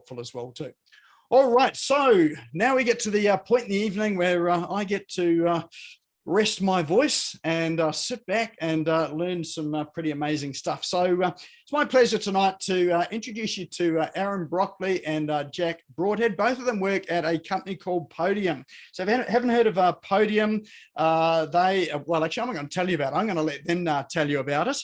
helpful as well too. All right, so now we get to the point in the evening where I get to rest my voice and sit back and learn some pretty amazing stuff. So it's my pleasure tonight to introduce you to Aaron Brockley and Jack Broadhead. Both of them work at a company called Podium. So if you haven't heard of Podium, well, actually, I'm not going to tell you about it. I'm going to let them tell you about it.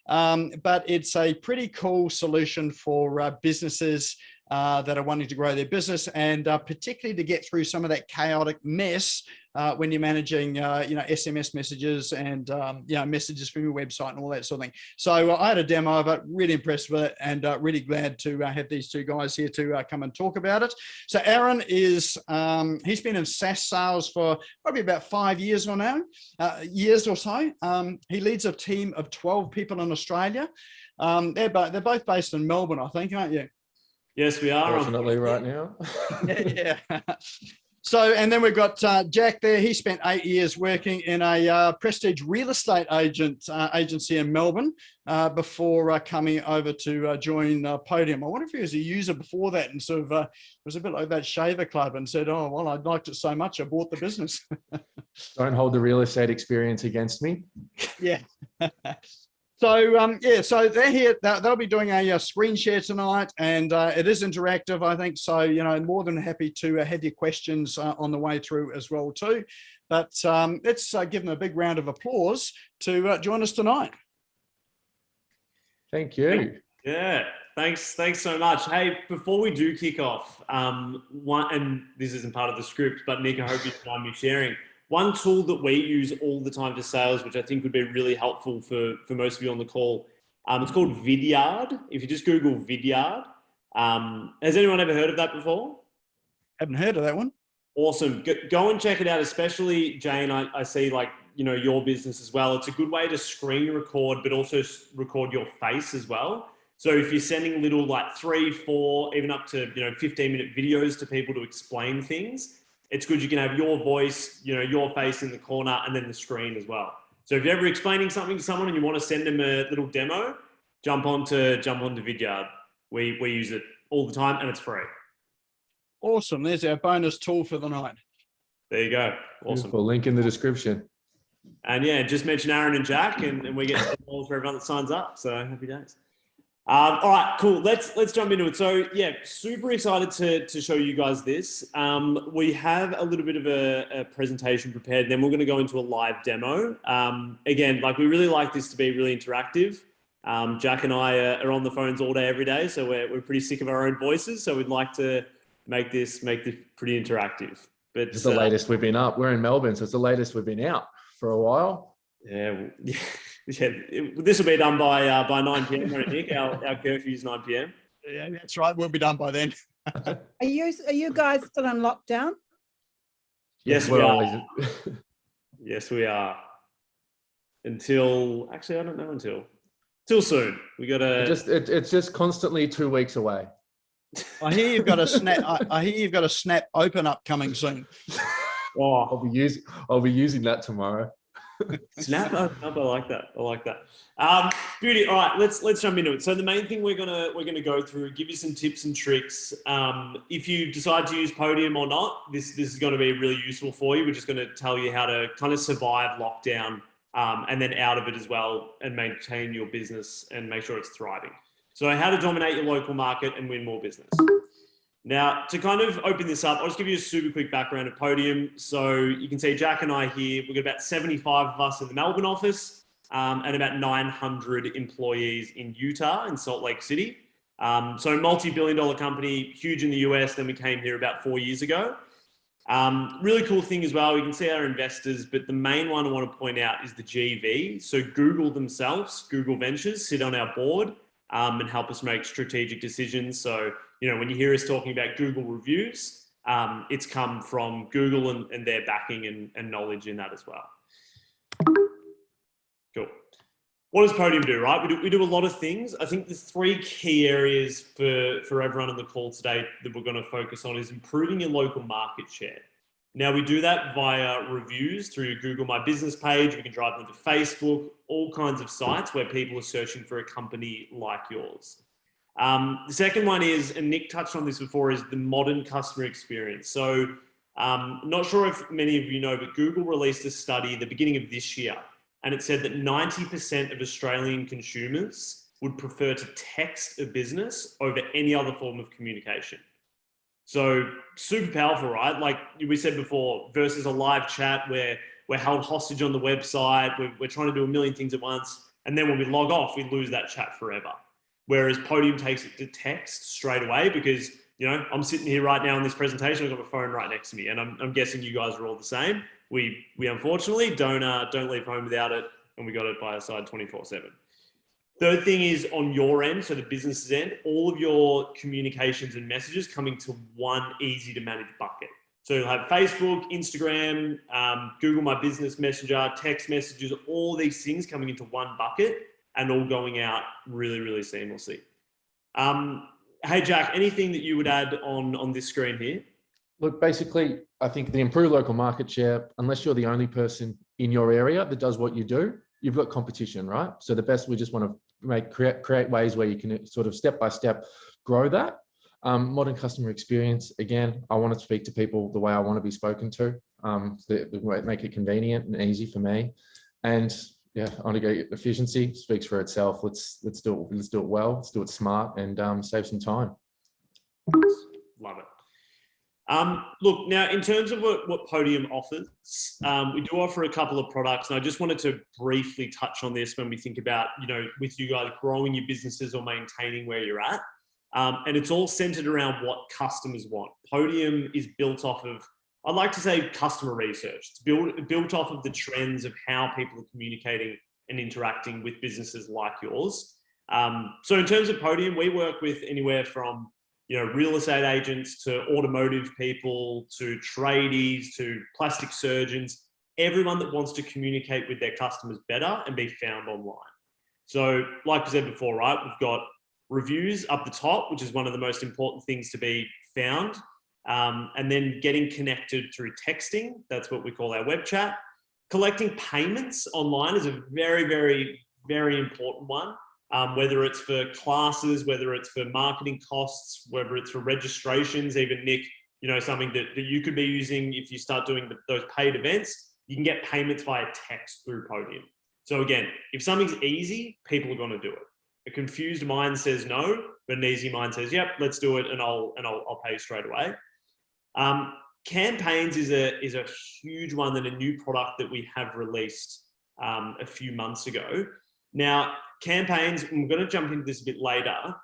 But it's a pretty cool solution for businesses that are wanting to grow their business, and particularly to get through some of that chaotic mess when you're managing, SMS messages and, messages from your website and all that sort of thing. So I had a demo of it, really impressed with it, and really glad to have these two guys here to come and talk about it. So Aaron is, he's been in SaaS sales for probably about 5 years or so. He leads a team of 12 people in Australia. They're both based in Melbourne, I think, aren't you? Yes, we are. Fortunately, right now. Yeah. So, and then we've got Jack there. He spent 8 years working in a prestige real estate agency in Melbourne before coming over to join Podium. I wonder if he was a user before that and sort of was a bit like that shaver club and said, oh, well, I liked it so much, I bought the business. Don't hold the real estate experience against me. Yeah. So, so they're here. They'll be doing a screen share tonight, and it is interactive, I think. So, more than happy to have your questions on the way through as well, too. But let's give them a big round of applause to join us tonight. Thank you. Yeah, thanks so much. Hey, before we do kick off, and this isn't part of the script, but Nick, I hope you don't mind me sharing. One tool that we use all the time for sales, which I think would be really helpful for most of you on the call, it's called Vidyard. If you just Google Vidyard, has anyone ever heard of that before? Haven't heard of that one. Awesome. Go and check it out, especially Jane, I see your business as well. It's a good way to screen record, but also record your face as well. So if you're sending little 3, 4, even up to 15-minute videos to people to explain things, it's good. You can have your voice, your face in the corner, and then the screen as well. So if you're ever explaining something to someone and you want to send them a little demo, jump onto Vidyard. We use it all the time, and it's free. Awesome. There's our bonus tool for the night. There you go. Awesome. Beautiful. Link in the description. And yeah, just mention Aaron and Jack, and we get $10 for everyone that signs up. So happy days. All right, cool. Let's jump into it. So yeah, super excited to show you guys this. We have a little bit of a presentation prepared, then we're going to go into a live demo. Again, we really like this to be really interactive. Jack and I are on the phones all day, every day, so we're pretty sick of our own voices. So we'd like to make this pretty interactive. But it's the latest we've been up. We're in Melbourne, so it's the latest we've been out for a while. Yeah. This will be done by 9 p.m. Right, Nick? Our curfew is 9 p.m. Yeah, that's right. We'll be done by then. Are you guys still on lockdown? Yes, we are. Yes, we are. Until I don't know until soon. We got to. It's just constantly 2 weeks away. I hear you've got a snap. I hear you've got a snap open up coming soon. Oh, I'll be using that tomorrow. Snap up. I like that. Beauty. All right, let's jump into it. So the main thing we're gonna go through, give you some tips and tricks. If you decide to use Podium or not, this is going to be really useful for you. We're just going to tell you how to kind of survive lockdown and then out of it as well, and maintain your business and make sure it's thriving. So how to dominate your local market and win more business. Now, to kind of open this up, I'll just give you a super quick background of Podium. So you can see Jack and I here, we've got about 75 of us in the Melbourne office and about 900 employees in Utah, in Salt Lake City. So multi-billion-dollar company, huge in the US, then we came here about 4 years ago. Really cool thing as well, you can see our investors, but the main one I want to point out is the GV. So Google themselves, Google Ventures, sit on our board and help us make strategic decisions. So when you hear us talking about Google reviews, it's come from Google and their backing and knowledge in that as well. Cool. What does Podium do, right? We do a lot of things. I think the 3 key areas for everyone on the call today that we're going to focus on is improving your local market share. Now, we do that via reviews through your Google My Business page. We can drive them to Facebook, all kinds of sites where people are searching for a company like yours. The second one is, and Nick touched on this before, is the modern customer experience. So not sure if many of you know, but Google released a study at the beginning of this year, and it said that 90% of Australian consumers would prefer to text a business over any other form of communication. So super powerful, right? Like we said before, versus a live chat where we're held hostage on the website, we're trying to do a million things at once, and then when we log off, we lose that chat forever. Whereas Podium takes it to text straight away because, you know, I'm sitting here right now in this presentation, I've got my phone right next to me, and I'm guessing you guys are all the same. We unfortunately don't leave home without it, and we got it by our side 24/7. Third thing is on your end, so the business's end, all of your communications and messages coming to one easy to manage bucket. So you'll have Facebook, Instagram, Google My Business Messenger, text messages, all these things coming into one bucket and all going out really, really seamlessly. Hey, Jack, anything that you would add on this screen here? Look, basically, I think the improved local market share, unless you're the only person in your area that does what you do, you've got competition, right? So the best, we just want to create ways where you can sort of step by step grow that. Modern customer experience, again, I want to speak to people the way I want to be spoken to, make it convenient and easy for me. And yeah, I want to get efficiency, speaks for itself. Let's do it well, let's do it smart, and save some time. Love it. Look, now in terms of what Podium offers, we do offer a couple of products, and I just wanted to briefly touch on this when we think about, you know, with you guys growing your businesses or maintaining where you're at. And it's all centered around what customers want. Podium is built off of, I'd like to say, customer research. It's built off of the trends of how people are communicating and interacting with businesses like yours. So in terms of Podium, we work with anywhere from, you know, real estate agents to automotive people to tradies to plastic surgeons, everyone that wants to communicate with their customers better and be found online. So like I said before, right, we've got reviews up the top, which is one of the most important things to be found. And then getting connected through texting, that's what we call our web chat. Collecting payments online is a very, very, very important one. Whether it's for classes, whether it's for marketing costs, whether it's for registrations, even Nick, you know, something that you could be using if you start doing those paid events, you can get payments via text through Podium. So again, if something's easy, people are going to do it. A confused mind says no, but an easy mind says, yep, let's do it, and I'll pay you straight away. Campaigns is a huge one, and a new product that we have released a few months ago. Now, campaigns, and we're going to jump into this a bit later,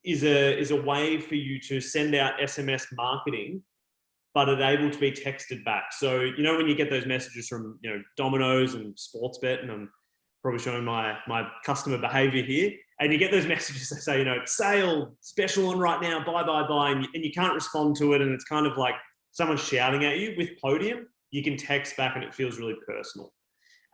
is a way for you to send out SMS marketing, but it's able to be texted back. So, you know, when you get those messages from, you know, Domino's and Sportsbet, and I'm probably showing my customer behavior here, and you get those messages that say, you know, sale, special on right now, buy, and you can't respond to it, and it's kind of like someone shouting at you. With Podium, you can text back and it feels really personal.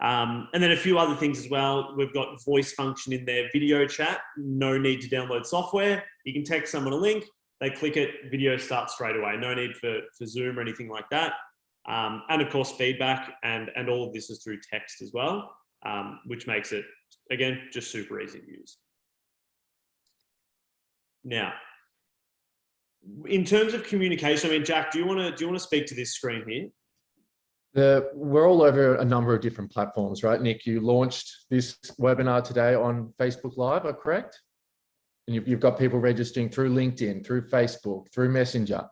And then a few other things as well. We've got voice function in there, video chat, no need to download software. You can text someone a link, they click it, video starts straight away. No need for Zoom or anything like that. And of course, feedback, and all of this is through text as well, which makes it, again, just super easy to use. Now, in terms of communication, I mean, Jack, do you want to speak to this screen here? We're all over a number of different platforms, right? Nick, you launched this webinar today on Facebook Live, are correct? And you've got people registering through LinkedIn, through Facebook, through Messenger.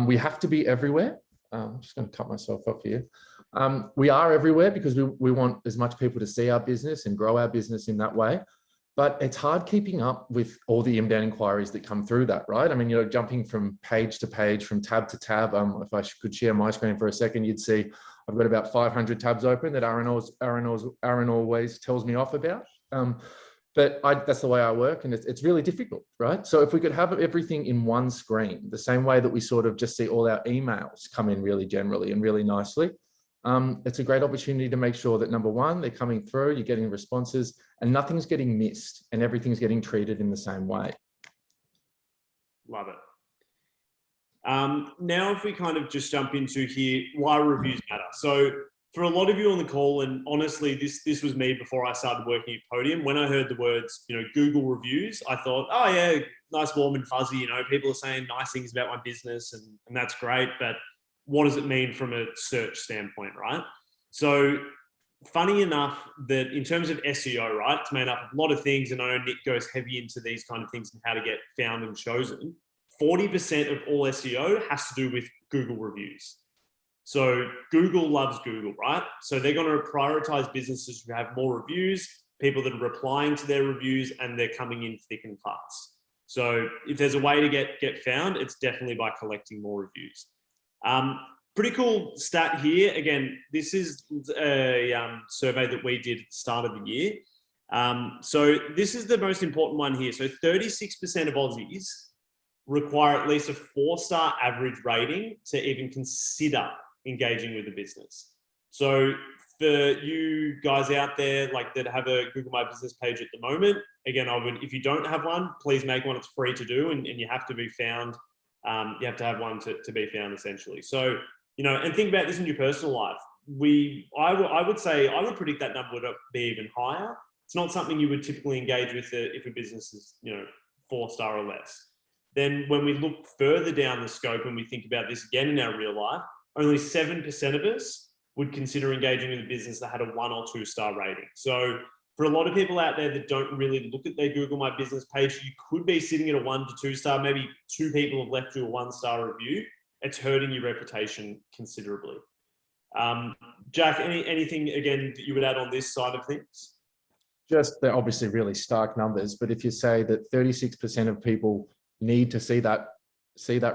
We have to be everywhere. I'm just going to cut myself off here. We are everywhere because we want as much people to see our business and grow our business in that way. But it's hard keeping up with all the inbound inquiries that come through that, right? I mean, you know, jumping from page to page, from tab to tab. If I could share my screen for a second, you'd see I've got about 500 tabs open that Aaron always tells me off about. But that's the way I work, and it's really difficult, right? So if we could have everything in one screen, the same way that we sort of just see all our emails come in really generally and really nicely, it's a great opportunity to make sure that, number one, they're coming through, you're getting responses, and nothing's getting missed, and everything's getting treated in the same way. Love it. Now, if we kind of just jump into here, why reviews matter. So for a lot of you on the call, and honestly, this was me before I started working at Podium. When I heard the words, Google reviews, I thought, oh yeah, nice, warm and fuzzy. People are saying nice things about my business, and that's great. But what does it mean from a search standpoint, right? So funny enough that in terms of SEO, right, it's made up of a lot of things, and I know Nick goes heavy into these kind of things and how to get found and chosen. 40% of all SEO has to do with Google reviews. So Google loves Google, right? So they're going to prioritize businesses who have more reviews, people that are replying to their reviews, and they're coming in thick and fast. So if there's a way to get found, it's definitely by collecting more reviews. Pretty cool stat here. Again, this is a survey that we did at the start of the year. So this is the most important one here. So 36% of Aussies require at least a 4-star average rating to even consider engaging with the business. So for you guys out there that have a Google My Business page at the moment, again, if you don't have one, please make one. It's free to do, and you have to be found. You have to have one to be found, essentially. So, and think about this in your personal life. I would predict that number would be even higher. It's not something you would typically engage with if a business is, 4-star or less. Then when we look further down the scope and we think about this again in our real life, only 7% of us would consider engaging with a business that had a 1 or 2-star rating. So for a lot of people out there that don't really look at their Google My Business page, you could be sitting at a 1 to 2-star, maybe 2 people have left you a 1-star review. It's hurting your reputation considerably. Jack, anything again that you would add on this side of things? Just, they're obviously really stark numbers, but if you say that 36% of people need to see that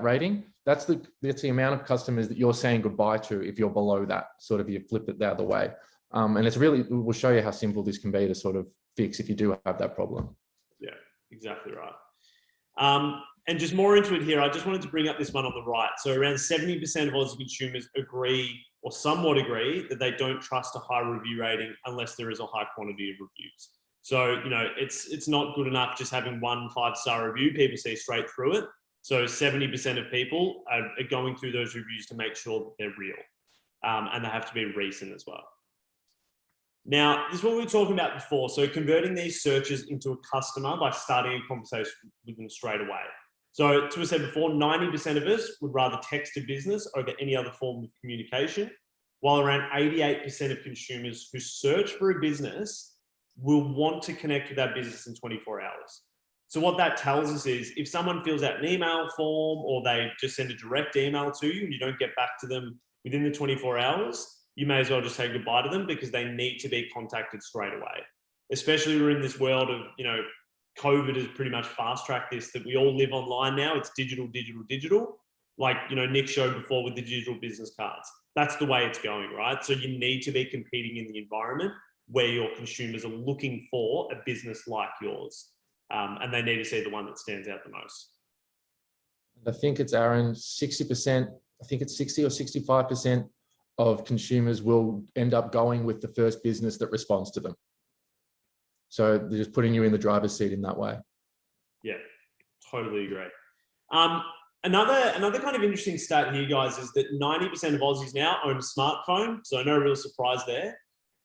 rating, that's the amount of customers that you're saying goodbye to if you're below that. Sort of, you flip it the other way. And we'll show you how simple this can be to sort of fix if you do have that problem. Yeah, exactly right. And just more into it here, I just wanted to bring up this one on the right. So around 70% of Aussie consumers agree, or somewhat agree, that they don't trust a high review rating unless there is a high quantity of reviews. So, it's not good enough just having 1 5-star review. People see straight through it. So 70% of people are going through those reviews to make sure that they're real. And they have to be recent as well. Now, this is what we were talking about before. So converting these searches into a customer by starting a conversation with them straight away. So as we said before, 90% of us would rather text a business over any other form of communication, while around 88% of consumers who search for a business will want to connect with that business in 24 hours. So what that tells us is if someone fills out an email form or they just send a direct email to you and you don't get back to them within the 24 hours, you may as well just say goodbye to them because they need to be contacted straight away. Especially we're in this world of, COVID has pretty much fast-tracked this, that we all live online now. It's digital. Like, Nick showed before with the digital business cards. That's the way it's going, right? So you need to be competing in the environment where your consumers are looking for a business like yours. And they need to see the one that stands out the most. I think it's, Aaron, 60%, I think it's 60 or 65% of consumers will end up going with the first business that responds to them. So they're just putting you in the driver's seat in that way. Yeah, totally agree. Another kind of interesting stat here, guys, is that 90% of Aussies now own a smartphone. So no real surprise there.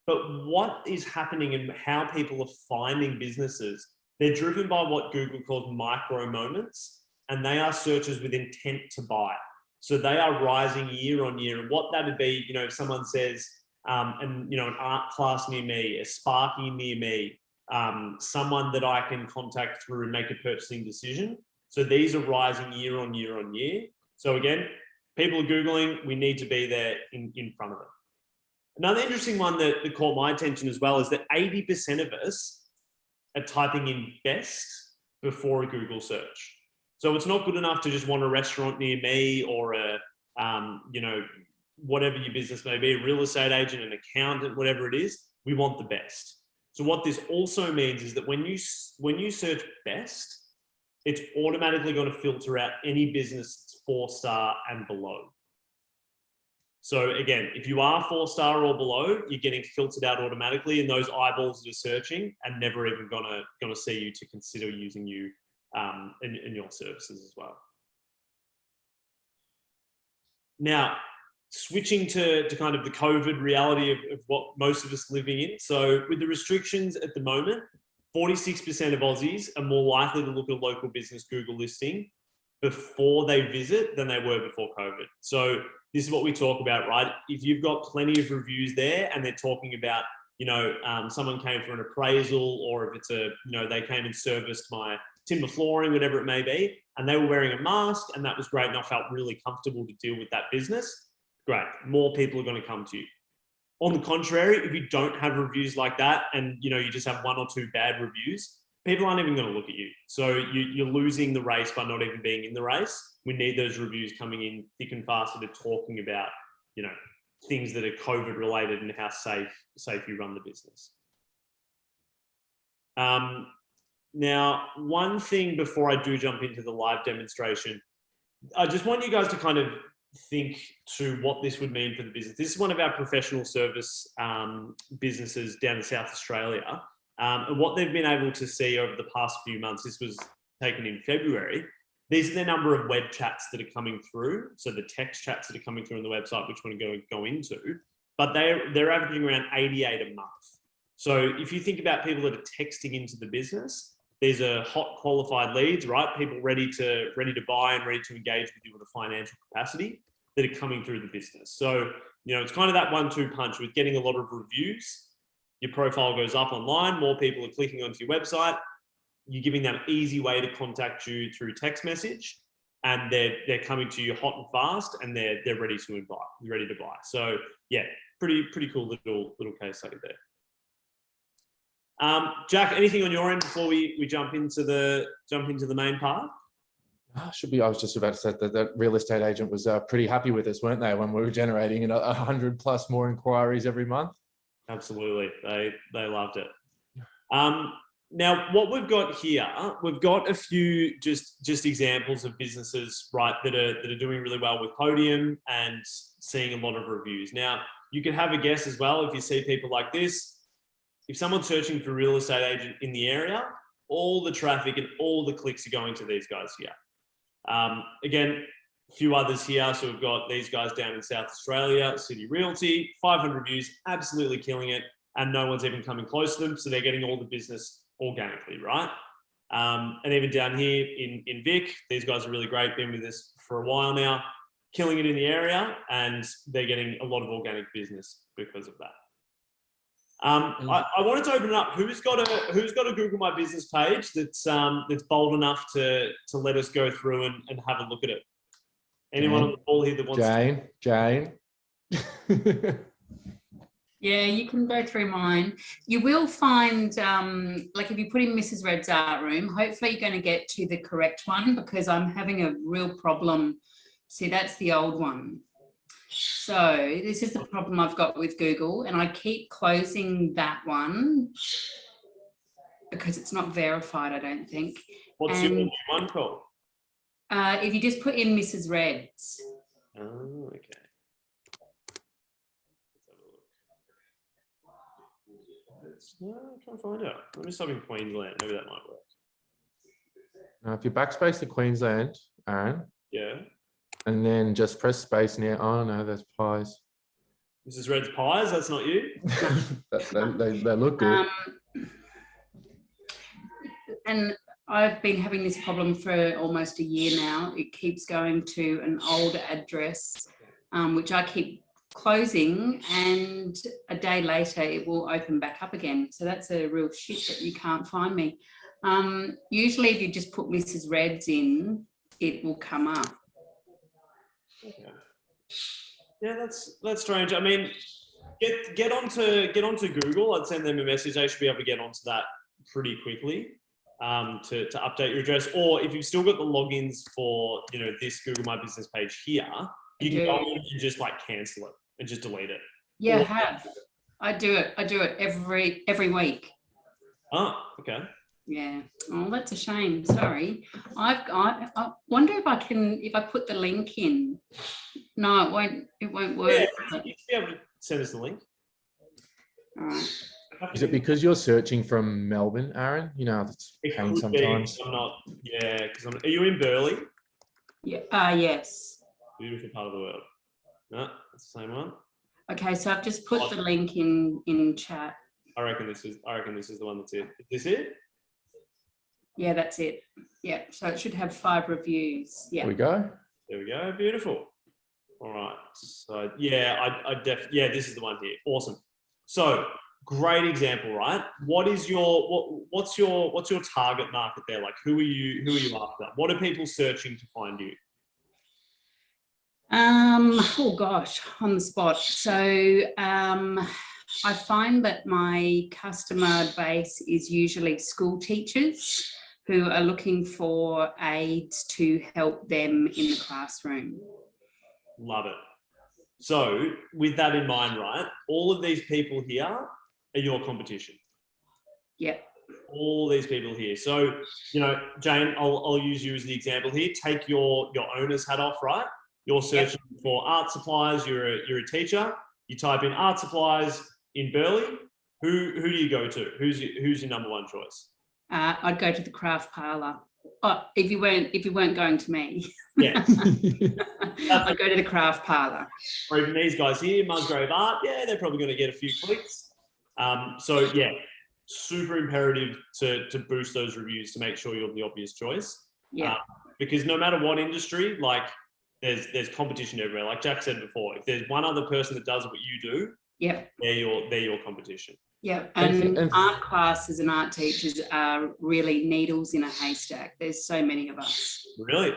But what is happening and how people are finding businesses, they're driven by what Google calls micro moments, and they are searches with intent to buy. So they are rising year on year. And what that would be, if someone says, an art class near me, a Sparky near me, someone that I can contact through and make a purchasing decision. So these are rising year on year on year. So again, people are Googling, we need to be there in front of them. Another interesting one that caught my attention as well is that 80% of us are typing in best before a Google search. So it's not good enough to just want a restaurant near me or whatever your business may be, a real estate agent, an accountant, whatever it is, we want the best. So what this also means is that when you search best, it's automatically going to filter out any business that's 4-star and below. So again, if you are 4-star or below, you're getting filtered out automatically, and those eyeballs that are searching are never even gonna see you to consider using you in your services as well. Now, switching to kind of the COVID reality of what most of us living in. So with the restrictions at the moment, 46% of Aussies are more likely to look at a local business Google listing before they visit than they were before COVID. So this is what we talk about, right? If you've got plenty of reviews there and they're talking about, someone came for an appraisal, or if it's they came and serviced my timber flooring, whatever it may be, and they were wearing a mask and that was great and I felt really comfortable to deal with that business, great. More people are going to come to you. On the contrary, if you don't have reviews like that and you just have 1 or 2 bad reviews, people aren't even going to look at you. So you're losing the race by not even being in the race. We need those reviews coming in thick and fast that are talking about, things that are COVID related and how safe you run the business. Now, one thing before I do jump into the live demonstration, I just want you guys to kind of think to what this would mean for the business. This is one of our professional service businesses down in South Australia. And what they've been able to see over the past few months, this was taken in February, these are the number of web chats that are coming through. So the text chats that are coming through on the website, which we're going to go into, but they're averaging around 88 a month. So if you think about people that are texting into the business, these are hot qualified leads, right? People ready to buy and ready to engage with you with a financial capacity that are coming through the business. So, it's kind of that 1-2 punch with getting a lot of reviews. Your profile goes up online, more people are clicking onto your website. You're giving them an easy way to contact you through text message, and they're coming to you hot and fast, and they're ready to buy. So yeah, pretty cool little case study there. Jack, anything on your end before we jump into the main part? I was just about to say that real estate agent was pretty happy with us, weren't they, when we were generating 100+ more inquiries every month? Absolutely, they loved it. Now, what we've got here, we've got a few just examples of businesses, right, that are doing really well with Podium and seeing a lot of reviews. Now, you can have a guess as well if you see people like this. If someone's searching for a real estate agent in the area, all the traffic and all the clicks are going to these guys here. Again, a few others here. So we've got these guys down in South Australia, City Realty, 500 reviews, absolutely killing it. And no one's even coming close to them. So they're getting all the business organically, right? And even down here in Vic, these guys are really great, been with us for a while now, killing it in the area, and they're getting a lot of organic business because of that. I wanted to open it up. Who's got a Google My Business page that's bold enough to let us go through and have a look at it? Anyone on the call here that wants Jane? Yeah, you can go through mine. You will find, like if you put in Mrs. Red's art room, hopefully you're going to get to the correct one, because I'm having a real problem. See, that's the old one. So this is the problem I've got with Google, and I keep closing that one because it's not verified, I don't think. What's your new one called? If you just put in Mrs. Red's. Oh, okay. No, I can't find out. Let me stop in Queensland. Maybe that might work. Now, if you backspace to Queensland, Aaron. Yeah. And then just press space near. Oh no, that's pies. Mrs. Red's pies. That's not you. they look good. And I've been having this problem for almost a year now. It keeps going to an old address, which I keep closing, and a day later it will open back up again. So that's a real shit that you can't find me. Usually if you just put Mrs. Red's in, it will come up. Okay. Yeah, that's strange. I mean, get onto Google. I'd send them a message. They should be able to get onto that pretty quickly to update your address. Or if you've still got the logins for this Google My Business page here, you can go in and just like cancel it and just delete it. Yeah, I have. I do it every week. Oh, okay. Yeah. Oh, that's a shame. Sorry. I wonder if I put the link in. No, it won't work. Yeah, you'll be able to send us the link. All right. Is it because you're searching from Melbourne, Aaron? It's a pain sometimes. I'm not. Yeah, because are you in Burleigh? Yeah. Yes. Beautiful part of the world. No, that's the same one. Okay, so I've just put the link in chat. I reckon this is the one that's it. Is this it? Yeah, that's it. Yeah, so it should have 5 reviews. Yeah. There we go. There we go. Beautiful. All right. So yeah, this is the one here. Awesome. So great example, right? What's your target market there? Like who are you after? What are people searching to find you? Oh gosh, on the spot. So I find that my customer base is usually school teachers who are looking for aids to help them in the classroom. Love it. So with that in mind, right, all of these people here are your competition. Yep. All these people here. So, you know, Jane, I'll use you as the example here. Take your owner's hat off, right? You're searching for art supplies. You're a teacher. You type in art supplies in Burleigh. Who do you go to? Who's your number one choice? I'd go to the craft parlour. Oh, if you weren't going to me. Yeah. I'd go to the craft parlour. Or even these guys here, Musgrave Art. Yeah, they're probably going to get a few clicks. So yeah, super imperative to boost those reviews to make sure you're the obvious choice. Yeah. Because no matter what industry, like there's competition everywhere. Like Jack said before, if there's one other person that does what you do, they're your competition. Yeah, and art classes and art teachers are really needles in a haystack. There's so many of us. Really?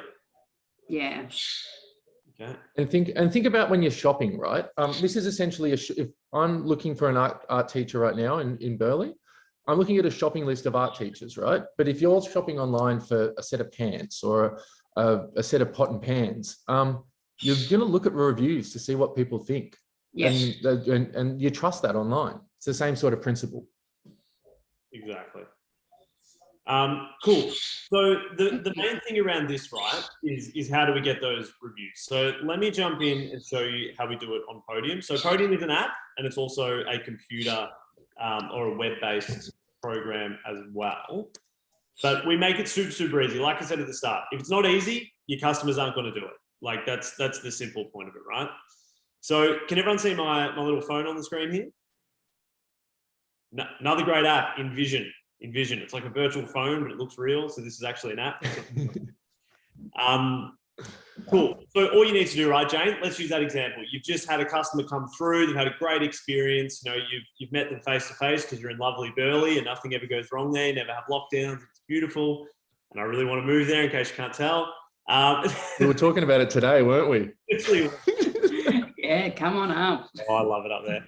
Yeah. Okay. And think about when you're shopping, right? This is essentially if I'm looking for an art teacher right now in Burleigh, I'm looking at a shopping list of art teachers, right? But if you're shopping online for a set of pants or a set of pot and pans, you're going to look at reviews to see what people think. Yes. And you trust that online. It's the same sort of principle. Exactly. Cool. So the main thing around this, right, is how do we get those reviews? So let me jump in and show you how we do it on Podium. So Podium is an app, and it's also a computer or a web-based program as well. But we make it super, super easy. Like I said at the start, if it's not easy, your customers aren't going to do it. Like that's the simple point of it, right? So can everyone see my little phone on the screen here? No, another great app, Envision. It's like a virtual phone, but it looks real. So this is actually an app. Cool. So all you need to do, right, Jane? Let's use that example. You've just had a customer come through. They've had a great experience. You know, you've met them face to face because you're in lovely Burleigh and nothing ever goes wrong there. You never have lockdowns. It's beautiful. And I really want to move there in case you can't tell. We were talking about it today, weren't we? Literally. Yeah, come on up. Oh, I love it up there.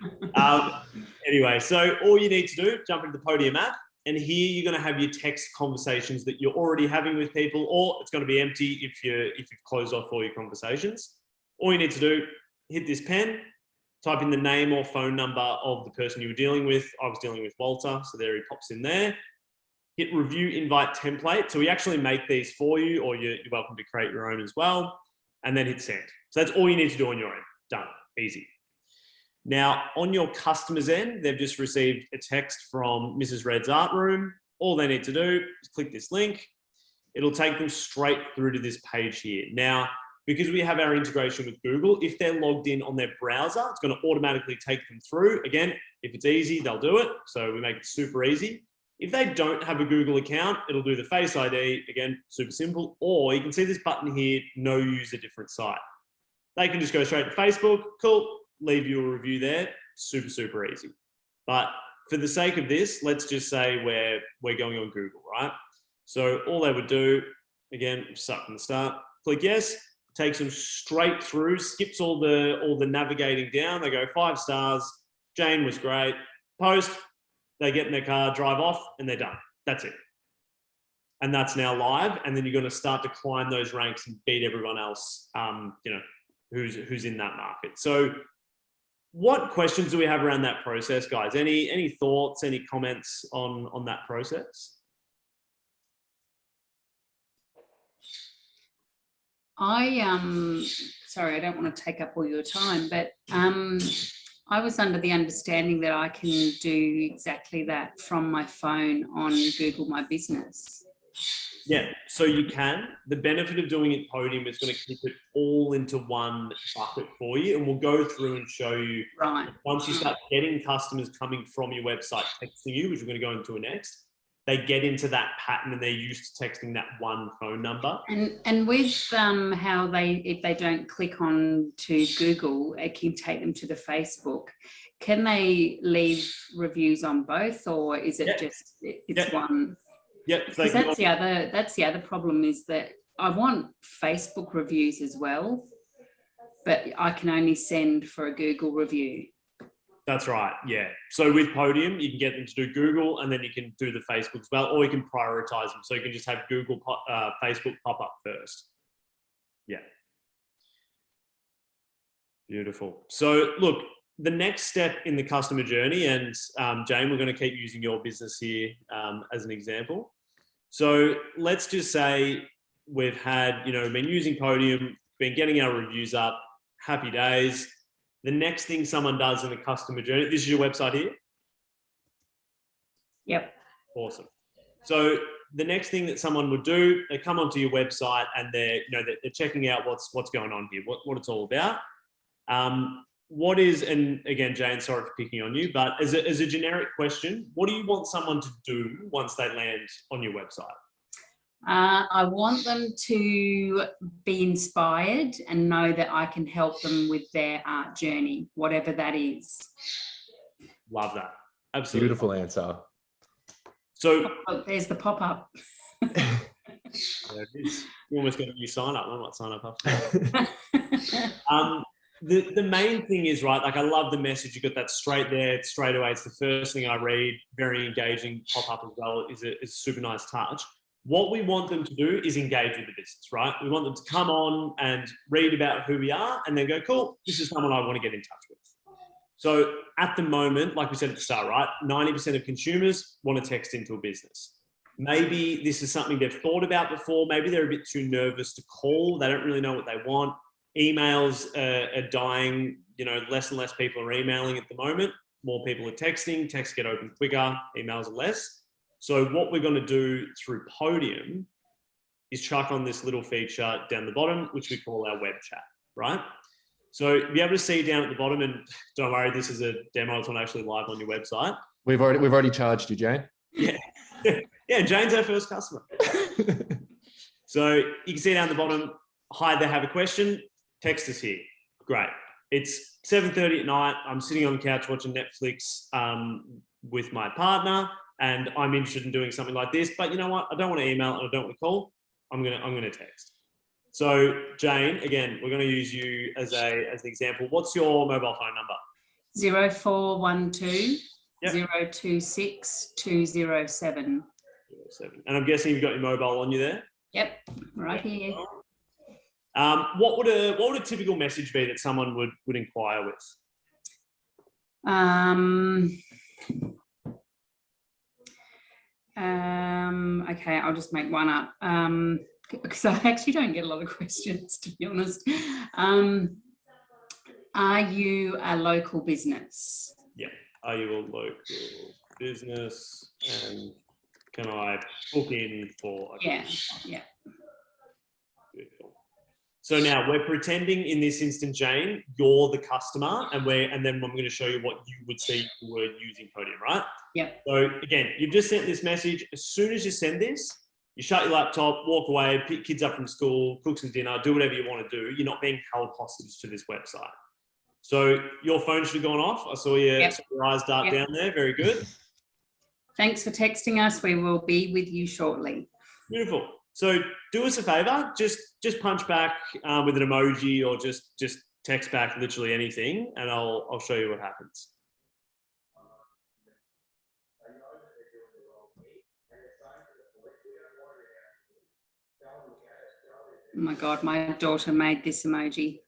Anyway, so all you need to do, jump into the Podium app, and here you're going to have your text conversations that you're already having with people, or it's going to be empty if you've closed off all your conversations. All you need to do, hit this pen, type in the name or phone number of the person you were dealing with. I was dealing with Walter, so there he pops in there. Hit review invite template. So we actually make these for you, or you're welcome to create your own as well, and then hit send. So that's all you need to do on your end. Done. Easy. Now, on your customer's end, they've just received a text from Mrs. Red's Art Room. All they need to do is click this link. It'll take them straight through to this page here. Now, because we have our integration with Google, if they're logged in on their browser, it's going to automatically take them through. Again, if it's easy, they'll do it. So we make it super easy. If they don't have a Google account, it'll do the Face ID. Again, super simple. Or you can see this button here, no user different site. They can just go straight to Facebook. Cool. Leave you a review there. Super, super easy. But for the sake of this, let's just say we're going on Google, right? So all they would do, again, start from the start, click yes, takes them straight through, skips all the navigating down. They go 5 stars. Jane was great. Post, they get in their car, drive off, and they're done. That's it. And that's now live. And then you're going to start to climb those ranks and beat everyone else, who's in that market. So what questions do we have around that process, guys? Any thoughts, any comments on that process? Sorry, I don't want to take up all your time, but I was under the understanding that I can do exactly that from my phone on Google My Business. Yeah, so you can. The benefit of doing it Podium is going to keep it all into one bucket for you, and we'll go through and show you. Right. Once you start getting customers coming from your website texting you, which we're going to go into next, they get into that pattern and they're used to texting that one phone number. And with how if they don't click on to Google, it can take them to the Facebook. Can they leave reviews on both, or is it just it's one? Yep. That's the other problem, is that I want Facebook reviews as well, but I can only send for a Google review. That's right. Yeah. So with Podium, you can get them to do Google, and then you can do the Facebook as well, or you can prioritize them. So you can just have Google, Facebook pop up first. Yeah. Beautiful. So look, the next step in the customer journey, and Jane, we're going to keep using your business here as an example. So let's just say we've had, been using Podium, been getting our reviews up, happy days. The next thing someone does in the customer journey, this is your website here? Yep. Awesome. So the next thing that someone would do, they come onto your website and they're checking out what's going on here, what it's all about. What is, and again, Jane, sorry for picking on you, but as a generic question, what do you want someone to do once they land on your website? I want them to be inspired and know that I can help them with their art journey, whatever that is. Love that. Absolutely. Beautiful answer. So there's the pop-up. There it is. You almost got a new sign up. I might sign up after. The main thing is, right, like I love the message. You got that straight there, straight away. It's the first thing I read. Very engaging pop-up as well. Is a super nice touch. What we want them to do is engage with the business, right? We want them to come on and read about who we are and then go, cool, this is someone I want to get in touch with. So at the moment, like we said at the start, right, 90% of consumers want to text into a business. Maybe this is something they've thought about before. Maybe they're a bit too nervous to call. They don't really know what they want. Emails are dying. Less and less people are emailing at the moment. More people are texting. Texts get open quicker. Emails are less. So what we're going to do through Podium is chuck on this little feature down the bottom, which we call our web chat, right? So you'll be able to see down at the bottom, and don't worry, this is a demo. It's not actually live on your website. We've already charged you, Jane. Yeah. Yeah, Jane's our first customer. So you can see down the bottom, hi, they have a question, text us here. Great. It's 7:30 at night. I'm sitting on the couch watching Netflix with my partner, and I'm interested in doing something like this, but you know what? I don't want to email and I don't want to call. I'm gonna text. So Jane, again, we're going to use you as an example. What's your mobile phone number? 0412 026 207. And I'm guessing you've got your mobile on you there? Yep, right here. What would a typical message be that someone would inquire with? Okay, I'll just make one up. Because I actually don't get a lot of questions, to be honest. Are you a local business? Yeah. Are you a local business? And can I book in for? Yeah. Beautiful. So now we're pretending in this instance, Jane, you're the customer, and then I'm going to show you what you would see if you were using Podium, right? Yep. So again, you've just sent this message. As soon as you send this, you shut your laptop, walk away, pick kids up from school, cook some dinner, do whatever you want to do. You're not being held hostage to this website. So your phone should have gone off. I saw your eyes dart down there. Very good. Thanks for texting us. We will be with you shortly. Beautiful. So do us a favor, just punch back with an emoji, or just text back literally anything, and I'll show you what happens. Oh my God, my daughter made this emoji.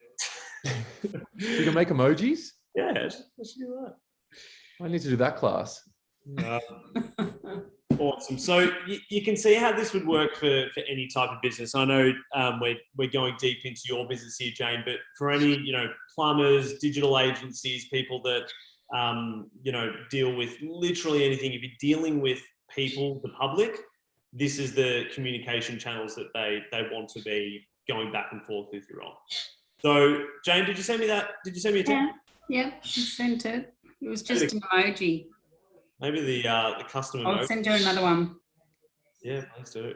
You can make emojis? Yeah, let's do that. I need to do that class. Awesome. So you can see how this would work for any type of business. I know we're going deep into your business here, Jane, but for any plumbers, digital agencies, people that deal with literally anything. If you're dealing with people, the public, this is the communication channels that they want to be going back and forth with you on. So Jane, did you send me that? Did you send me a text? Yeah, I sent it. It was just an emoji. Maybe the custom I'll emoji. send you another one. Yeah, please do.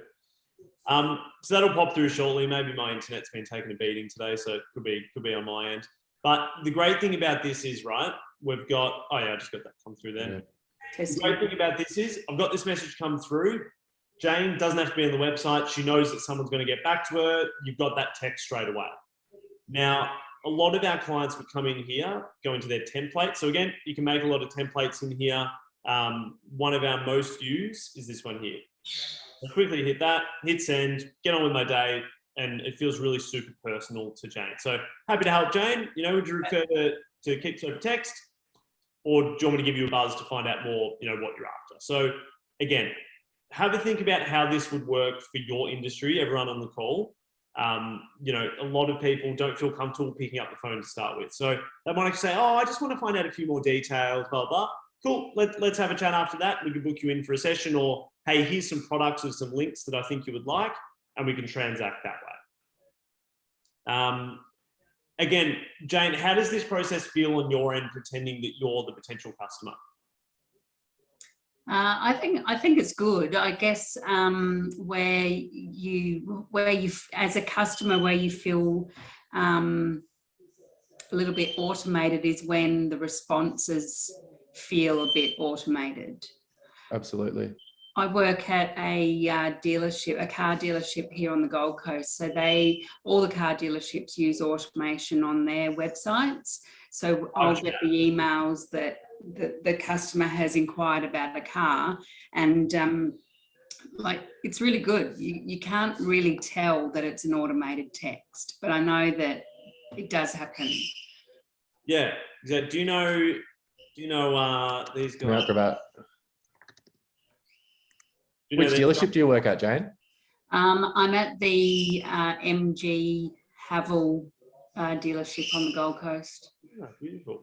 So that'll pop through shortly. Maybe my internet's been taking a beating today, so it could be on my end. But the great thing about this is, right, we've got, oh yeah, I just got that come through then. Yeah. The great thing about this is I've got this message come through. Jane doesn't have to be on the website. She knows that someone's going to get back to her. You've got that text straight away. Now, a lot of our clients would come in here, go into their template. So again, you can make a lot of templates in here. One of our most used is this one here. I'll quickly hit that, hit send, get on with my day, and it feels really super personal to Jane. So happy to help, Jane. You know, would you refer to keep over text, or do you want me to give you a buzz to find out more, you know, what you're after? So again, have a think about how this would work for your industry, everyone on the call. You know, a lot of people don't feel comfortable picking up the phone to start with. So they might say, oh, I just want to find out a few more details, blah, blah. Cool, let's have a chat after that. We can book you in for a session, or, hey, here's some products or some links that I think you would like, and we can transact that way. Again, Jane, how does this process feel on your end, pretending that you're the potential customer? I think it's good. I guess where you as a customer, where you feel a little bit automated is when the responses feel a bit automated. Absolutely. I work at a dealership, a car dealership here on the Gold Coast. So all the car dealerships use automation on their websites. So I'll get the emails that the customer has inquired about a car, and like, it's really good. You can't really tell that it's an automated text, but I know that it does happen. Yeah. Do you know these guys? Which dealership do you work at, Jane? I'm at the MG Havel dealership on the Gold Coast. Oh, beautiful.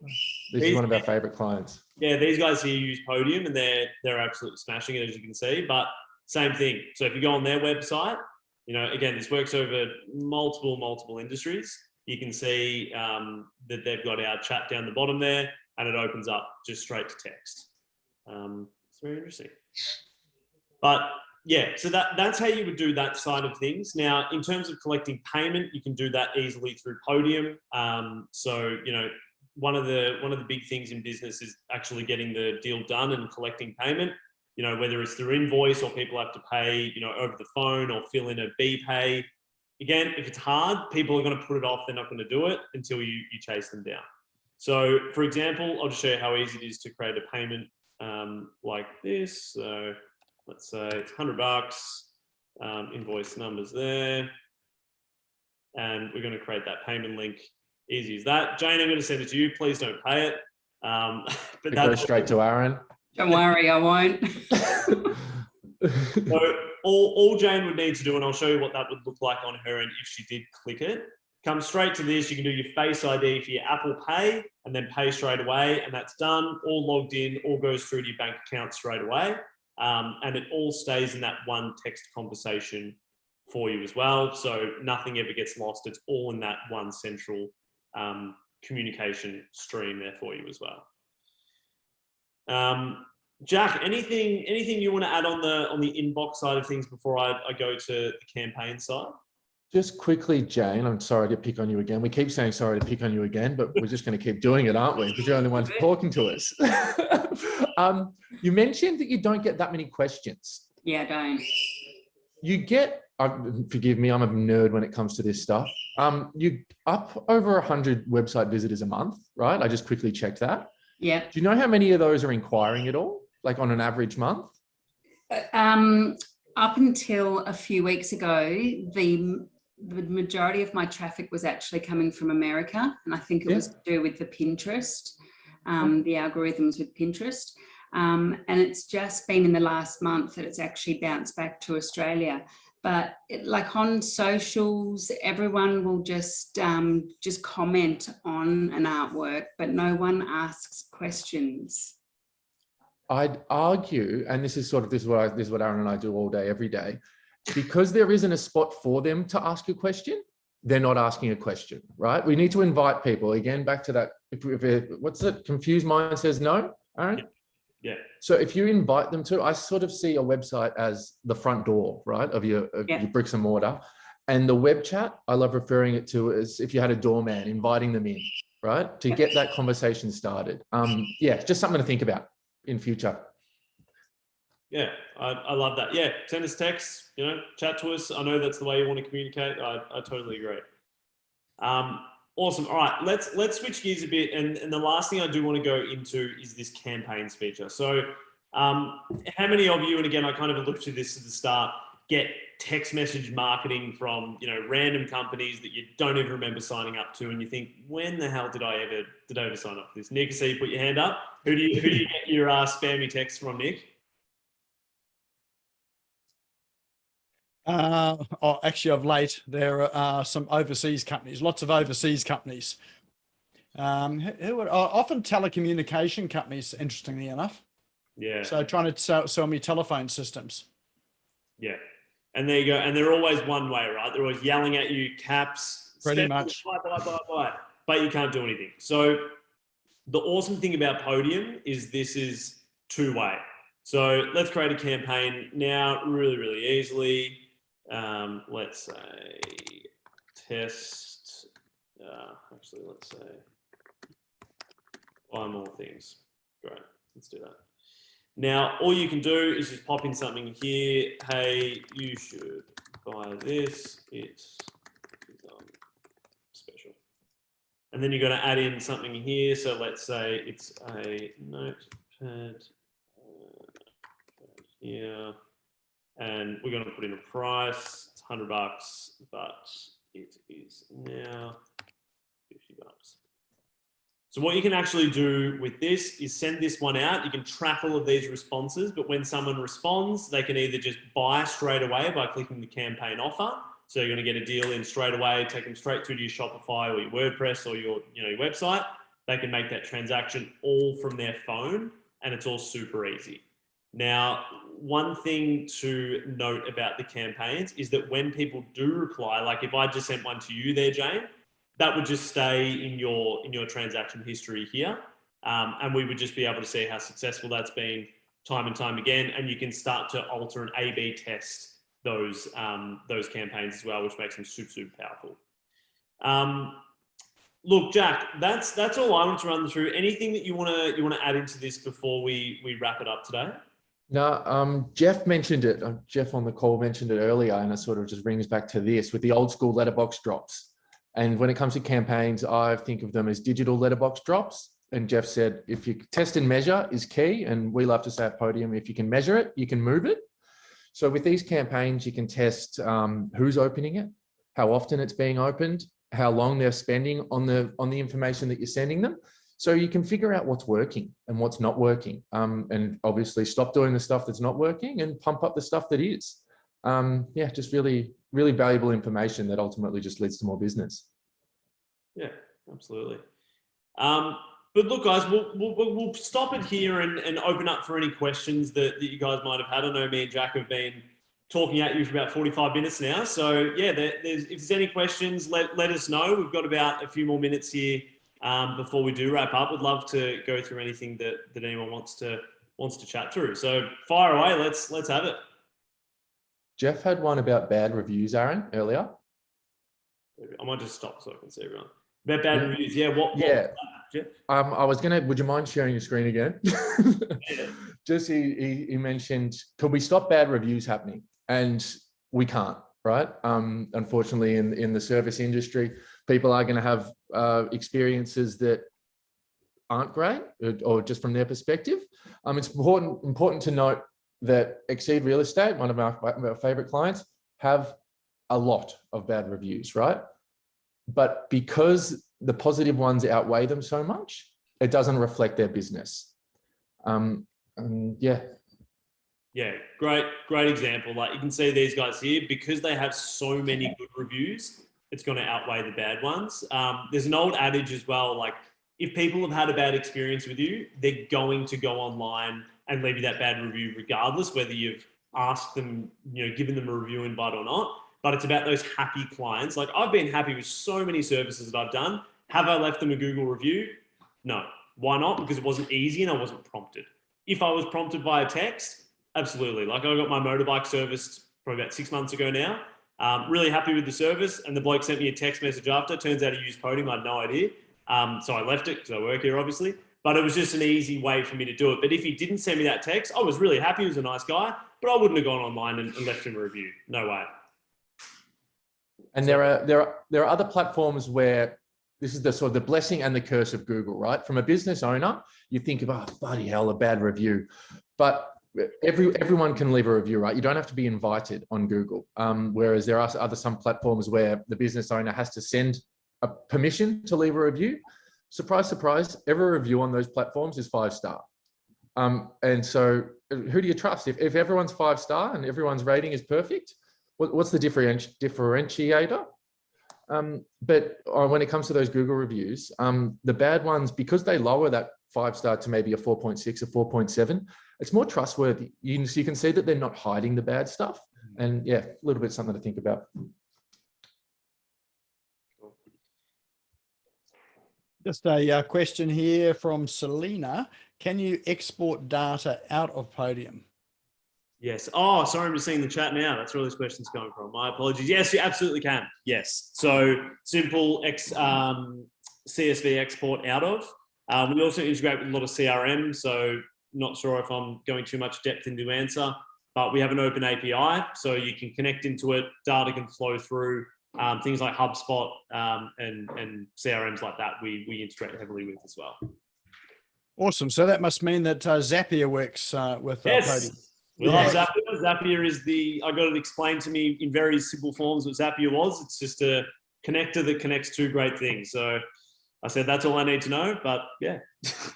This is one of our favourite clients. Yeah, these guys here use Podium, and they're absolutely smashing it, as you can see. But same thing. So if you go on their website, you know, again, this works over multiple industries. You can see that they've got our chat down the bottom there, and it opens up just straight to text. It's very interesting. But yeah, so that's how you would do that side of things. Now, in terms of collecting payment, you can do that easily through Podium. So, you know, one of the big things in business is actually getting the deal done and collecting payment. You know, whether it's through invoice, or people have to pay, you know, over the phone, or fill in a BPay. Again, if it's hard, people are going to put it off. They're not going to do it until you chase them down. So, for example, I'll just show you how easy it is to create a payment like this. So let's say it's $100, invoice numbers there. And we're going to create that payment link. Easy as that. Jane, I'm going to send it to you. Please don't pay it. But it goes straight to Aaron. Don't worry, I won't. So all Jane would need to do, and I'll show you what that would look like on her end if she did click it, come straight to this. You can do your Face ID for your Apple Pay, and then pay straight away, and that's done. All logged in, all goes through to your bank account straight away. And it all stays in that one text conversation for you as well. So nothing ever gets lost. It's all in that one central communication stream there for you as well. Jack, anything you want to add on the inbox side of things before I go to the campaign side? Just quickly, Jane, I'm sorry to pick on you again. We keep saying sorry to pick on you again, but we're just going to keep doing it, aren't we? Because you're the only one talking to us. You mentioned that you don't get that many questions. Yeah, I don't. You get, forgive me, I'm a nerd when it comes to this stuff. You up over 100 website visitors a month, right? I just quickly checked that. Yeah. Do you know how many of those are inquiring at all? Like on an average month? Up until a few weeks ago, the majority of my traffic was actually coming from America. And I think it was to do with the Pinterest, the algorithms with Pinterest. And it's just been in the last month that it's actually bounced back to Australia. But like on socials, everyone will just comment on an artwork, but no one asks questions. I'd argue, and this is what Aaron and I do all day, every day, because there isn't a spot for them to ask a question, they're not asking a question, right? We need to invite people again, back to that. What's it? Confused mind says no, Aaron? Yeah. So if you invite them to, I sort of see a website as the front door, right, of your bricks and mortar. And the web chat, I love referring it to as if you had a doorman, inviting them in, right, to get that conversation started. Yeah, just something to think about in future. Yeah, I love that. Yeah, send us texts, chat to us. I know that's the way you want to communicate. I totally agree. Awesome. All right, let's switch gears a bit. And the last thing I do want to go into is this campaigns feature. So how many of you, and again, I kind of alluded to this at the start, get text message marketing from, random companies that you don't even remember signing up to, and you think, when the hell did I ever sign up for this? Nick, I see you put your hand up. Who do you get your spammy texts from, Nick? Actually, of late, there are some overseas companies, lots of overseas companies. Often telecommunication companies, interestingly enough. Yeah. So trying to sell me telephone systems. Yeah. And there you go. And they're always one way, right? They're always yelling at you, caps. Pretty much. Buy. But you can't do anything. So the awesome thing about Podium is this is two-way. So let's create a campaign now really, really easily. Let's say test, actually, let's say buy more things. Great, let's do that. Now, all you can do is just pop in something here. Hey, you should buy this. It's special. And then you're going to add in something here. So let's say it's a notepad here. And we're going to put in a price. It's $100, but it is now $50. So what you can actually do with this is send this one out. You can track all of these responses, but when someone responds, they can either just buy straight away by clicking the campaign offer. So you're going to get a deal in straight away, take them straight through to your Shopify or your WordPress or your website. They can make that transaction all from their phone, and it's all super easy. Now, one thing to note about the campaigns is that when people do reply, like if I just sent one to you there, Jane, that would just stay in your transaction history here. And we would just be able to see how successful that's been time and time again. And you can start to alter and A/B test those campaigns as well, which makes them super, super powerful. Look, Jack, that's all I want to run through. Anything that you want to add into this before we wrap it up today? No, Jeff mentioned it. Jeff on the call mentioned it earlier, and it sort of just brings back to this with the old school letterbox drops. And when it comes to campaigns, I think of them as digital letterbox drops. And Jeff said, if you test and measure is key. And we love to say at Podium, if you can measure it, you can move it. So with these campaigns, you can test who's opening it, how often it's being opened, how long they're spending on the information that you're sending them. So you can figure out what's working and what's not working, and obviously stop doing the stuff that's not working and pump up the stuff that is. Yeah, just really, really valuable information that ultimately just leads to more business. Yeah, absolutely. But look, guys, we'll stop it here and open up for any questions that you guys might have had. I know me and Jack have been talking at you for about 45 minutes now. So yeah, if there's any questions, let us know. We've got about a few more minutes here before we do wrap up. We'd love to go through anything that anyone wants to chat through. So fire away. Let's have it. Jeff had one about bad reviews, Aaron, earlier. I might just stop so I can see everyone. About bad reviews. Yeah. What Jeff? Would you mind sharing your screen again? Yeah. Just he mentioned, could we stop bad reviews happening? And we can't, right? Unfortunately, in the service industry, people are going to have experiences that aren't great, or just from their perspective. It's important to note that Exceed Real Estate, one of our favorite clients, have a lot of bad reviews, right? But because the positive ones outweigh them so much, it doesn't reflect their business. Yeah. Yeah, great example. Like you can see these guys here, because they have so many good reviews, it's going to outweigh the bad ones. There's an old adage as well, like if people have had a bad experience with you, they're going to go online and leave you that bad review regardless, whether you've asked them, given them a review invite or not. But it's about those happy clients. Like, I've been happy with so many services that I've done. Have I left them a Google review? No. Why not? Because it wasn't easy and I wasn't prompted. If I was prompted via text, absolutely. Like, I got my motorbike serviced probably about 6 months ago now. Really happy with the service, and the bloke sent me a text message after. Turns out he used Podium. I had no idea. So I left it because I work here, obviously. But it was just an easy way for me to do it. But if he didn't send me that text, I was really happy. He was a nice guy, but I wouldn't have gone online and left him a review. No way. And there are other platforms where this is the sort of the blessing and the curse of Google, right? From a business owner, you think of, oh, bloody hell, a bad review. But everyone can leave a review, right? You don't have to be invited on Google. Whereas there are some platforms where the business owner has to send a permission to leave a review. Surprise, surprise, every review on those platforms is 5-star. And so who do you trust? If everyone's 5-star and everyone's rating is perfect, what's the differentiator? But when it comes to those Google reviews, the bad ones, because they lower that 5-star to maybe a 4.6 or 4.7, it's more trustworthy. So you can see that they're not hiding the bad stuff. And yeah, a little bit something to think about. Just a question here from Selena. Can you export data out of Podium? Yes. Oh, sorry, I'm just seeing the chat now. That's where this question's coming from. My apologies. Yes, you absolutely can. Yes. So simple CSV export out of. We also integrate with a lot of CRM. So not sure if I'm going too much depth into answer, but we have an open API. So you can connect into it. Data can flow through. Things like HubSpot and CRMs like that, we integrate heavily with as well. Awesome. So that must mean that Zapier works with Podium. We love Zapier. Zapier is I got it explained to me in very simple forms what Zapier was. It's just a connector that connects two great things. So I said, that's all I need to know, but yeah.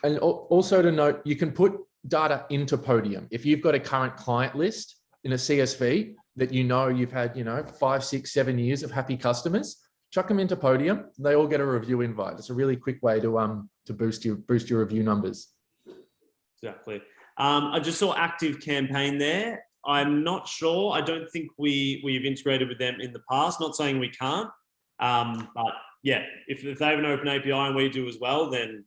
And also to note, you can put data into Podium. If you've got a current client list in a CSV that you've had, 5, 6, 7 years of happy customers, chuck them into Podium. They all get a review invite. It's a really quick way to boost your review numbers. Exactly. I just saw Active Campaign there. I'm not sure. I don't think we've integrated with them in the past. Not saying we can't, but yeah, if they have an open API and we do as well, then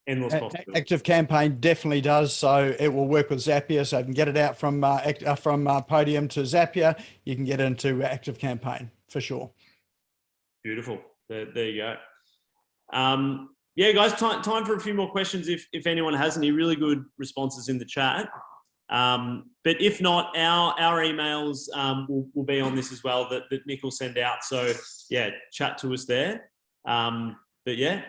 endless possibilities. Active Campaign definitely does. So it will work with Zapier. So you can get it out from Podium to Zapier. You can get into Active Campaign for sure. Beautiful. There you go. Yeah, guys, time for a few more questions if anyone has any really good responses in the chat. But if not, our emails will be on this as well that Nick will send out. So yeah, chat to us there. But yeah.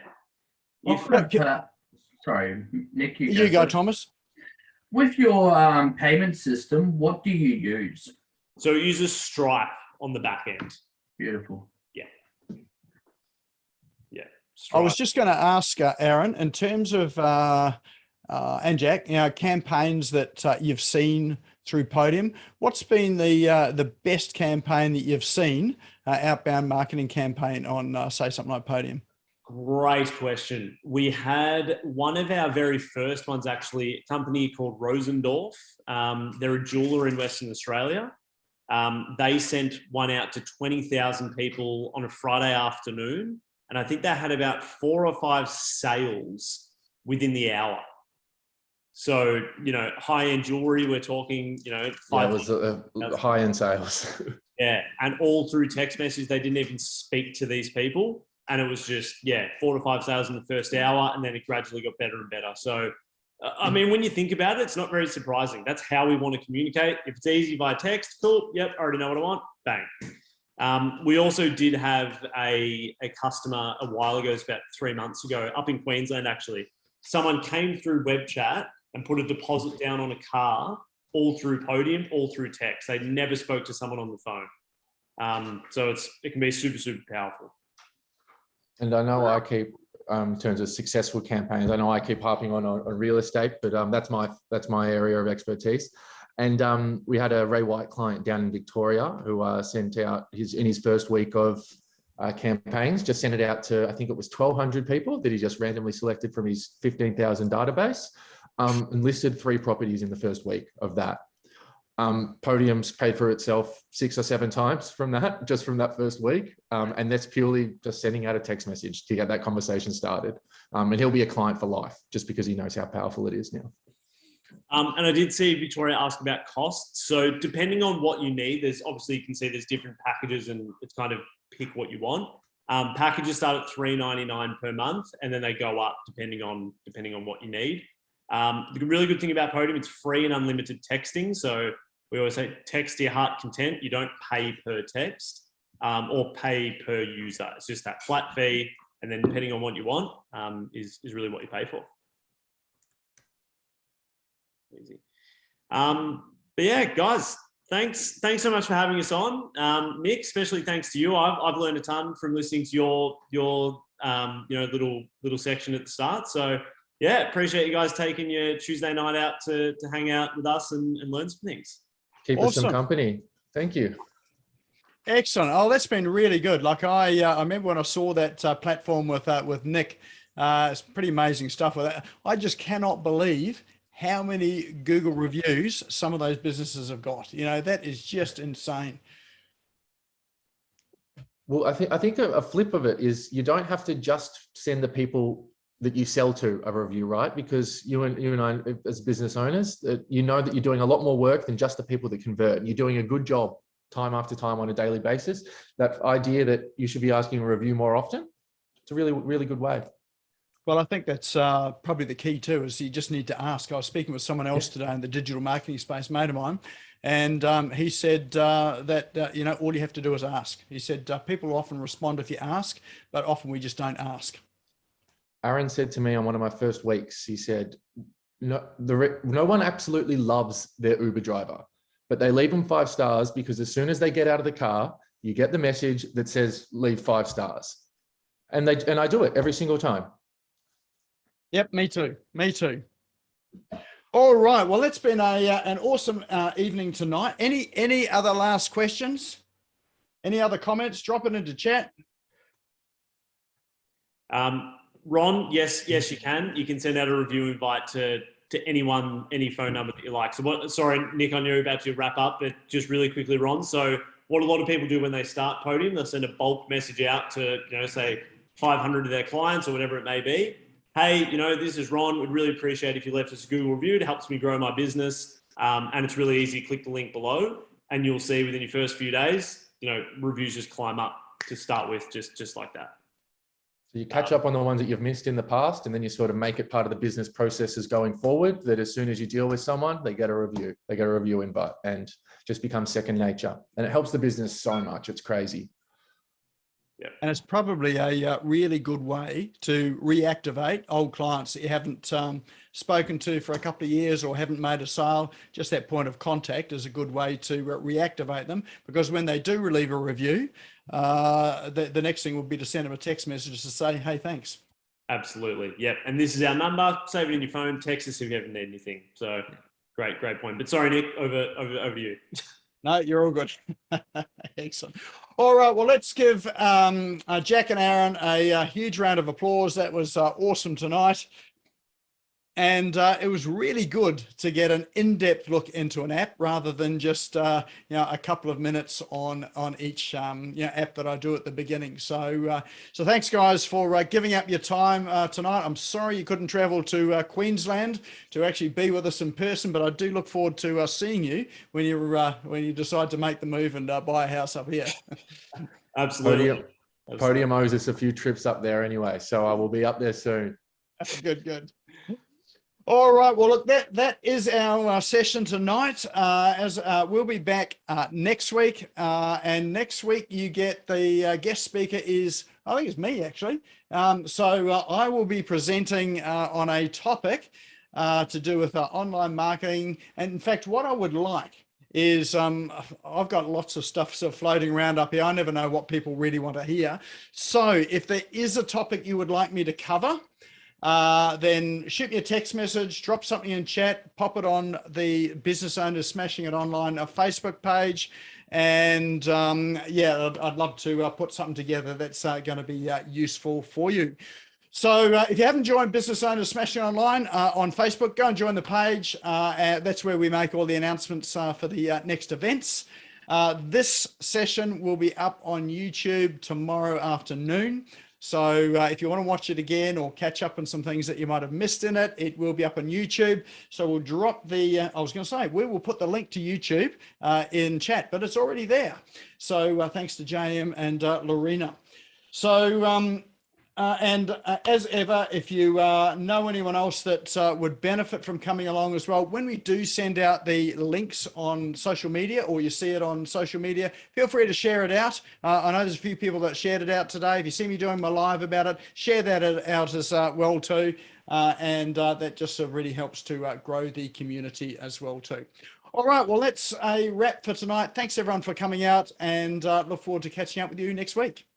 Sorry, Nick. You go, Thomas. With your payment system, what do you use? So it uses Stripe on the back end. Beautiful. I was just going to ask Aaron, in terms of and Jack, campaigns that you've seen through Podium, what's been the best campaign that you've seen, outbound marketing campaign on say something like Podium? Great question. We had one of our very first ones, actually, a company called Rosendorf. They're a jeweler in Western Australia. They sent one out to 20,000 people on a Friday afternoon. And I think they had about 4 or 5 sales within the hour. So, high-end jewelry, we're talking, it was high-end sales. Yeah. And all through text message, they didn't even speak to these people. And it was just, 4 to 5 sales in the first hour. And then it gradually got better and better. So, I mean, when you think about it, it's not very surprising. That's how we want to communicate. If it's easy by text, cool. Yep, I already know what I want. Bang. We also did have a customer a while ago, it's about 3 months ago, up in Queensland, actually. Someone came through webchat and put a deposit down on a car, all through Podium, all through text. They never spoke to someone on the phone. So it can be super, super powerful. And I know I keep, in terms of successful campaigns, I know I keep harping on real estate, but that's my area of expertise. And we had a Ray White client down in Victoria who sent out in his first week of campaigns, just sent it out to, I think it was 1,200 people that he just randomly selected from his 15,000 database. and listed 3 properties in the first week of that. Podium's paid for itself 6 or 7 times from that, just from that first week. And that's purely just sending out a text message to get that conversation started. And he'll be a client for life just because he knows how powerful it is now. And I did see Victoria ask about costs. So depending on what you need, there's obviously, you can see there's different packages and it's kind of pick what you want. Packages start at $3.99 per month, and then they go up depending on what you need. The really good thing about Podium, it's free and unlimited texting. So we always say text to your heart content. You don't pay per text or pay per user. It's just that flat fee, and then depending on what you want is really what you pay for. Easy. But yeah, guys, thanks so much for having us on. Nick, especially thanks to you. I've learned a ton from listening to your little section at the start. So yeah, appreciate you guys taking your Tuesday night out to hang out with us and learn some things. Keep us some company. Thank you. Excellent. Oh, that's been really good. Like I remember when I saw that platform with Nick. It's pretty amazing stuff with that. I just cannot believe how many Google reviews some of those businesses have got. You know, that is just insane. Well, I think a flip of it is you don't have to just send the people that you sell to a review, right? Because you and I, as business owners, you know that you're doing a lot more work than just the people that convert. You're doing a good job time after time on a daily basis. That idea that you should be asking a review more often, it's a really, really good way. Well, I think that's probably the key too, is you just need to ask. I was speaking with someone else today in the digital marketing space, mate of mine, and he said that, you know, all you have to do is ask. He said, people often respond if you ask, but often we just don't ask. Aaron said to me on one of my first weeks, he said, no one absolutely loves their Uber driver, but they leave them 5 stars because as soon as they get out of the car, you get the message that says, leave 5 stars. And I do it every single time. Yep, me too. Me too. All right. Well, it's been an awesome evening tonight. Any other last questions? Any other comments? Drop it into chat. Ron, yes, you can. You can send out a review invite to anyone, any phone number that you like. So sorry, Nick, I know you're about to wrap up, but just really quickly, Ron. So what a lot of people do when they start Podium, they'll send a bulk message out to, you know, say 500 of their clients or whatever it may be. Hey, you know, this is Ron. Would really appreciate if you left us a Google review. It helps me grow my business. And it's really easy. Click the link below and you'll see within your first few days, you know, reviews just climb up to start with, just like that. So you catch up on the ones that you've missed in the past, and then you sort of make it part of the business processes going forward, that as soon as you deal with someone, they get a review. They get a review invite and just becomes second nature. And it helps the business so much. It's crazy. Yeah. And it's probably a really good way to reactivate old clients that you haven't spoken to for a couple of years or haven't made a sale. Just that point of contact is a good way to reactivate them, because when they do leave a review, the next thing would be to send them a text message to say, hey, thanks. Absolutely. Yep. And this is our number. Save it in your phone. Text us if you ever need anything. So great point. But sorry, Nick, over to you. No, you're all good. Excellent. All right. Well, let's give Jack and Aaron a huge round of applause. That was awesome tonight. And it was really good to get an in-depth look into an app rather than just a couple of minutes on each app that I do at the beginning. So thanks guys for giving up your time tonight. I'm sorry you couldn't travel to Queensland to actually be with us in person, but I do look forward to seeing you when you decide to make the move and buy a house up here. Absolutely. Podium owes us a few trips up there anyway, so I will be up there soon. Good. All right. Well, look, that is our session tonight. As we'll be back next week, and next week you get the guest speaker is, I think it's me actually. So I will be presenting on a topic to do with online marketing. And in fact, what I would like is I've got lots of stuff sort of floating around up here. I never know what people really want to hear. So if there is a topic you would like me to cover, then shoot me a text message, drop something in chat, pop it on the Business Owners Smashing It Online Facebook page. And I'd love to put something together that's going to be useful for you. So if you haven't joined Business Owners Smashing Online on Facebook, go and join the page. That's where we make all the announcements for the next events. This session will be up on YouTube tomorrow afternoon. So if you want to watch it again or catch up on some things that you might have missed in it, it will be up on YouTube. So we'll drop the, I was going to say, we will put the link to YouTube in chat, but it's already there. So thanks to JM and Lorena. So, as ever, if you know anyone else that would benefit from coming along as well, when we do send out the links on social media, or you see it on social media, feel free to share it out. I know there's a few people that shared it out today. If you see me doing my live about it, share that out as well too. And that just really helps to grow the community as well too. All right, well, that's a wrap for tonight. Thanks everyone for coming out, and look forward to catching up with you next week.